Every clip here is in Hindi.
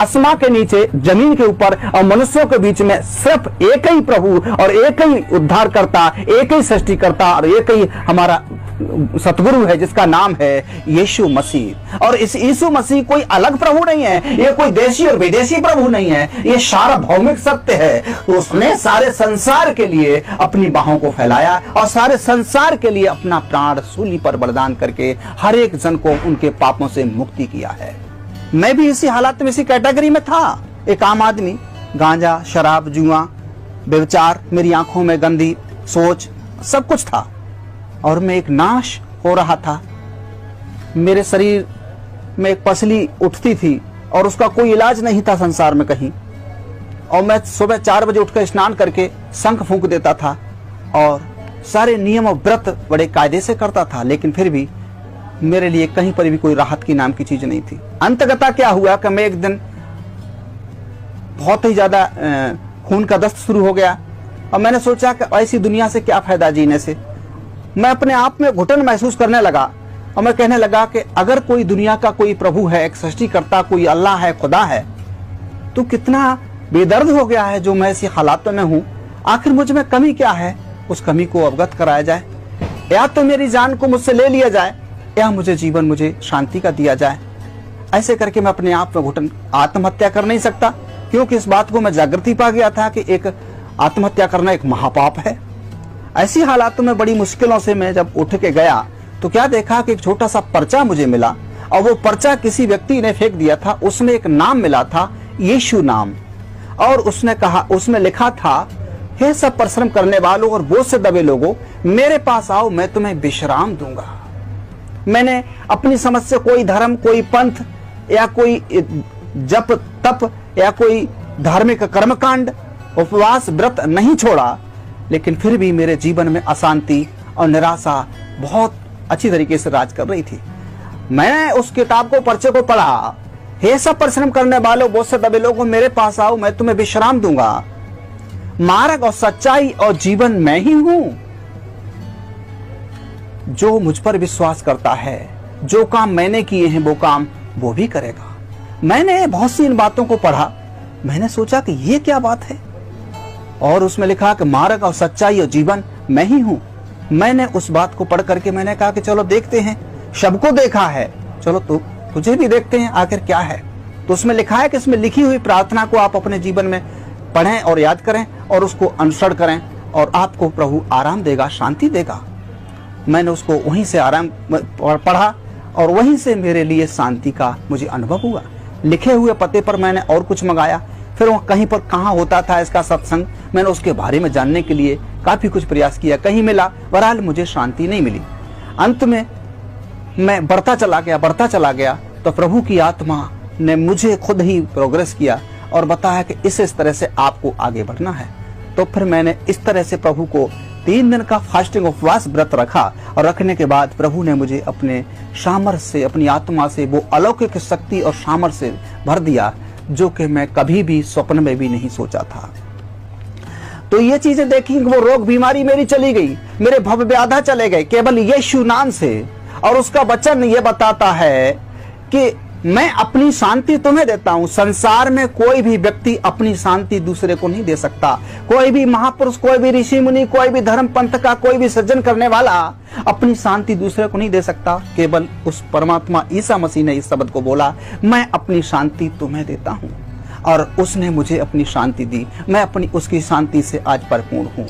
आसमां के नीचे, जमीन के ऊपर और मनुष्यों के बीच में सिर्फ एक ही प्रभु और एक ही उद्धारकर्ता, एक ही सृष्टिकर्ता और एक ही हमारा सतगुरु है, जिसका नाम है यीशु मसीह। और इस यीशु मसीह कोई अलग प्रभु नहीं है, ये कोई देशी और विदेशी प्रभु नहीं है, ये सार्वभौमिक सत्य है। तो उसने सारे संसार के लिए अपनी बाहों को फैलाया और सारे संसार के लिए अपना प्राण सूली पर बलिदान करके हर एक जन को उनके पापों से मुक्ति किया है। मैं भी इसी हालात में, इसी कैटेगरी में था, एक आम आदमी। गांजा, शराब, जुआ, व्यभिचार, मेरी आंखों में गंदी सोच, सब कुछ था और मैं एक नाश हो रहा था। मेरे शरीर में एक पसली उठती थी और उसका कोई इलाज नहीं था संसार में कहीं। और मैं सुबह 4 बजे उठकर स्नान करके शंख फूंक देता था और सारे नियम और व्रत बड़े कायदे से करता था, लेकिन फिर भी मेरे लिए कहीं पर भी कोई राहत की नाम की चीज नहीं थी। अंततः क्या हुआ कि मैं एक दिन बहुत ही ज्यादा खून का दस्त शुरू हो गया और मैंने सोचा कि ऐसी दुनिया से क्या फायदा जीने से। मैं अपने आप में घुटन महसूस करने लगा और मैं कहने लगा कि अगर कोई दुनिया का कोई प्रभु है, एक सृष्टिकर्ता, कोई अल्लाह है, खुदा है, तो कितना बेदर्द हो गया है जो मैं ऐसी हालातों में हूं। आखिर मुझ में कमी क्या है, उस कमी को अवगत कराया जाए, या तो मेरी जान को मुझसे ले लिया जाए या मुझे जीवन, मुझे शांति का दिया जाए। ऐसे करके मैं अपने आप में घुटन, आत्महत्या कर नहीं सकता, क्योंकि इस बात को मैं जागृति पा गया था कि एक आत्महत्या करना एक महापाप है। ऐसी हालातों में बड़ी मुश्किलों से मैं जब उठ के गया तो क्या देखा कि एक छोटा सा पर्चा मुझे मिला और वो पर्चा किसी व्यक्ति ने फेंक दिया था। उसमें एक नाम मिला था, यीशु नाम, और उसने कहा, उसमें लिखा था, हे सब परिश्रम करने वालों और बोझ से दबे लोगों, मेरे पास आओ, मैं तुम्हें विश्राम दूंगा। मैंने अपनी समझ से कोई धर्म, कोई पंथ या कोई जप तप या कोई धार्मिक कर्मकांड, उपवास, व्रत नहीं छोड़ा, लेकिन फिर भी मेरे जीवन में अशांति और निराशा बहुत अच्छी तरीके से राज कर रही थी। मैंने उस किताब को, पर्चे को पढ़ा, हे सब परिश्रम करने वालों, बोझ से दबे लोगों, मेरे पास आओ, मैं तुम्हें विश्राम दूंगा। मार्ग और सच्चाई और जीवन मैं ही हूं। जो मुझ पर विश्वास करता है, जो काम मैंने किए हैं वो काम वो भी करेगा। मैंने बहुत सी इन बातों को पढ़ा, मैंने सोचा कि ये क्या बात है, और उसमें लिखा कि मार्ग और सच्चाई और जीवन मैं ही हूं। मैंने उस बात को पढ़ करके मैंने कहा कि चलो देखते हैं, सबको देखा है, चलो तुझे भी देखते हैं आखिर क्या है। तो उसमें लिखा है कि इसमें लिखी हुई प्रार्थना को आप अपने जीवन में पढ़ें और याद करें और उसको अनुसरण करें और आपको प्रभु आराम देगा, शांति देगा। मैंने उसको वहीं से आराम पढ़ा और वहीं से मेरे लिए शांति का मुझे अनुभव हुआ। लिखे हुए पते पर मैंने और कुछ मंगाया, फिर वो कहीं पर कहाँ होता था इसका सत्संग, मैंने उसके बारे में जानने के लिए काफी कुछ प्रयास किया, कहीं मिला, बहरहाल मुझे शांति नहीं मिली। अंत में मैं बढ़ता चला गया तो प्रभु की आत्मा ने मुझे खुद ही प्रोग्रेस किया और बताया कि इस तरह से आपको आगे बढ़ना है। तो फिर मैंने इस तरह से प्रभु को 3 दिन का फास्टिंग उपवास व्रत रखा और रखने के बाद प्रभु ने मुझे अपने सामर्थ्य से, अपनी आत्मा से वो अलौकिक शक्ति और सामर्थ्य से भर दिया जो कि मैं कभी भी स्वप्न में भी नहीं सोचा था। तो ये चीजें देखी, वो रोग बीमारी मेरी चली गई, मेरे भव व्याधा चले गए केवल यीशु नाम से। और उसका वचन ये बताता है कि मैं अपनी शांति तुम्हें देता हूं। संसार में कोई भी व्यक्ति अपनी शांति दूसरे को नहीं दे सकता। कोई भी महापुरुष, कोई भी ऋषि मुनि, कोई भी धर्म पंथ का कोई भी सृजन करने वाला अपनी शांति दूसरे को नहीं दे सकता। केवल उस परमात्मा ईसा मसीह ने इस शब्द को बोला, मैं अपनी शांति तुम्हें देता हूं, और उसने मुझे अपनी शांति दी। मैं अपनी उसकी शांति से आज परिपूर्ण हूं।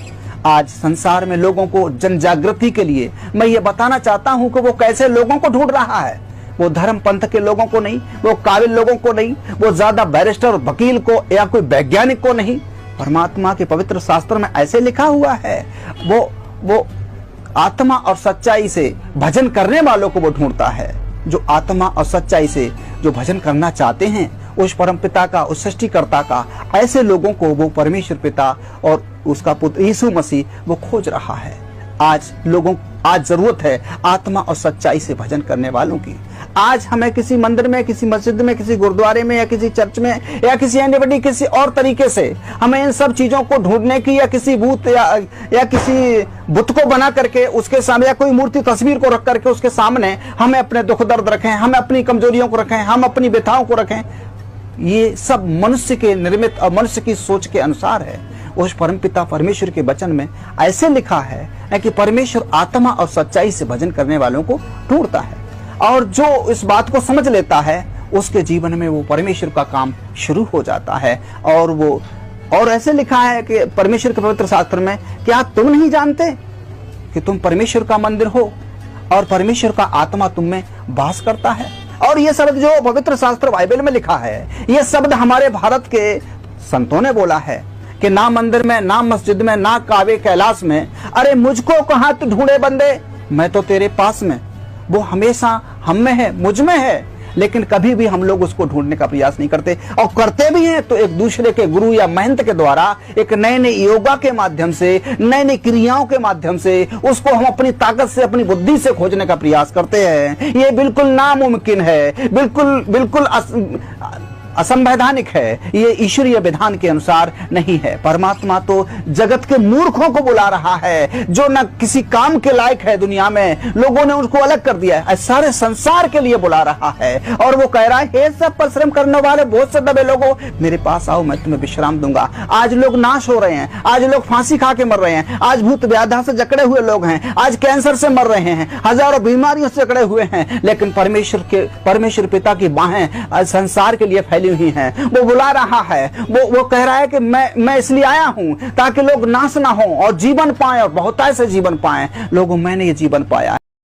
आज संसार में लोगों को जन जागृति के लिए मैं ये बताना चाहता हूं कि वो कैसे लोगों को ढूंढ रहा है। वो धर्म पंथ के लोगों को नहीं, वो काबिल लोगों को नहीं, वो ज्यादा बैरिस्टर वकील को या कोई वैज्ञानिक को नहीं। परमात्मा के पवित्र शास्त्र में ऐसे लिखा हुआ है, वो आत्मा और सच्चाई से भजन करने वालों को वो ढूंढता है। जो आत्मा और सच्चाई से जो भजन करना चाहते हैं उस परम पिता का, उस सृष्टिकर्ता का, ऐसे लोगों को वो परमेश्वर पिता और उसका पुत्र यीशु मसीह वो खोज रहा है। आज जरूरत है आत्मा और सच्चाई से भजन करने वालों की। आज हमें किसी मंदिर में, किसी मस्जिद में, किसी गुरुद्वारे में या किसी चर्च में या किसी एनीबडी किसी और तरीके से हमें इन सब चीजों को ढूंढने की, या किसी भूत या किसी बुत को बना करके उसके सामने, या कोई मूर्ति तस्वीर को रख करके उसके सामने हमें अपने दुख दर्द रखें, हम अपनी कमजोरियों को रखें, हम अपनी व्यथाओं को रखें। ये सब मनुष्य के निर्मित और मनुष्य की सोच के अनुसार है। उस परमपिता परमेश्वर के वचन में ऐसे लिखा है कि परमेश्वर आत्मा और सच्चाई से भजन करने वालों को ढूंढता है, और जो इस बात को समझ लेता है उसके जीवन में वो परमेश्वर का काम शुरू हो जाता है। और ऐसे लिखा है कि परमेश्वर के पवित्र शास्त्र में, क्या तुम नहीं जानते कि तुम परमेश्वर का मंदिर हो और परमेश्वर का आत्मा तुम में वास करता है। और ये शब्द जो पवित्र शास्त्र बाइबल में लिखा है, ये शब्द हमारे भारत के संतों ने बोला है कि ना मंदिर में, ना मस्जिद में, ना कावे कैलाश में, अरे मुझको कहां तू ढूंढे बंदे, मैं तो तेरे पास में। वो हमेशा हम में है, मुझ में है, लेकिन कभी भी हम लोग उसको ढूंढने का प्रयास नहीं करते, और करते भी हैं तो एक दूसरे के गुरु या महंत के द्वारा, एक नए नए योगा के माध्यम से, नई नई क्रियाओं के माध्यम से उसको हम अपनी ताकत से, अपनी बुद्धि से खोजने का प्रयास करते हैं। ये बिल्कुल नामुमकिन है, बिल्कुल असंवैधानिक है, ये ईश्वरीय विधान के अनुसार नहीं है। परमात्मा तो जगत के मूर्खों को बुला रहा है, जो न किसी काम के लायक है, दुनिया में लोगों ने उसको अलग कर दिया है, सारे संसार के लिए बुला रहा है। और वो कह रहा है, हे सब परिश्रम करने वाले बहुत से दबे लोगों, मेरे पास आओ, मैं तुम्हें विश्राम दूंगा। आज लोग नाश हो रहे हैं, आज लोग फांसी खा के मर रहे हैं, आज भूत व्याधा से जकड़े हुए लोग हैं, आज कैंसर से मर रहे हैं, हजारों बीमारियों से जकड़े हुए हैं, लेकिन परमेश्वर पिता की बाहें आज संसार के लिए फैली हुई हैं। वो बुला रहा है, वो कह रहा है कि मैं इसलिए आया हूं ताकि लोग नाश ना हो और जीवन पाएं, और बहुतायत से जीवन पाएं। लोगों, मैंने ये जीवन पाया।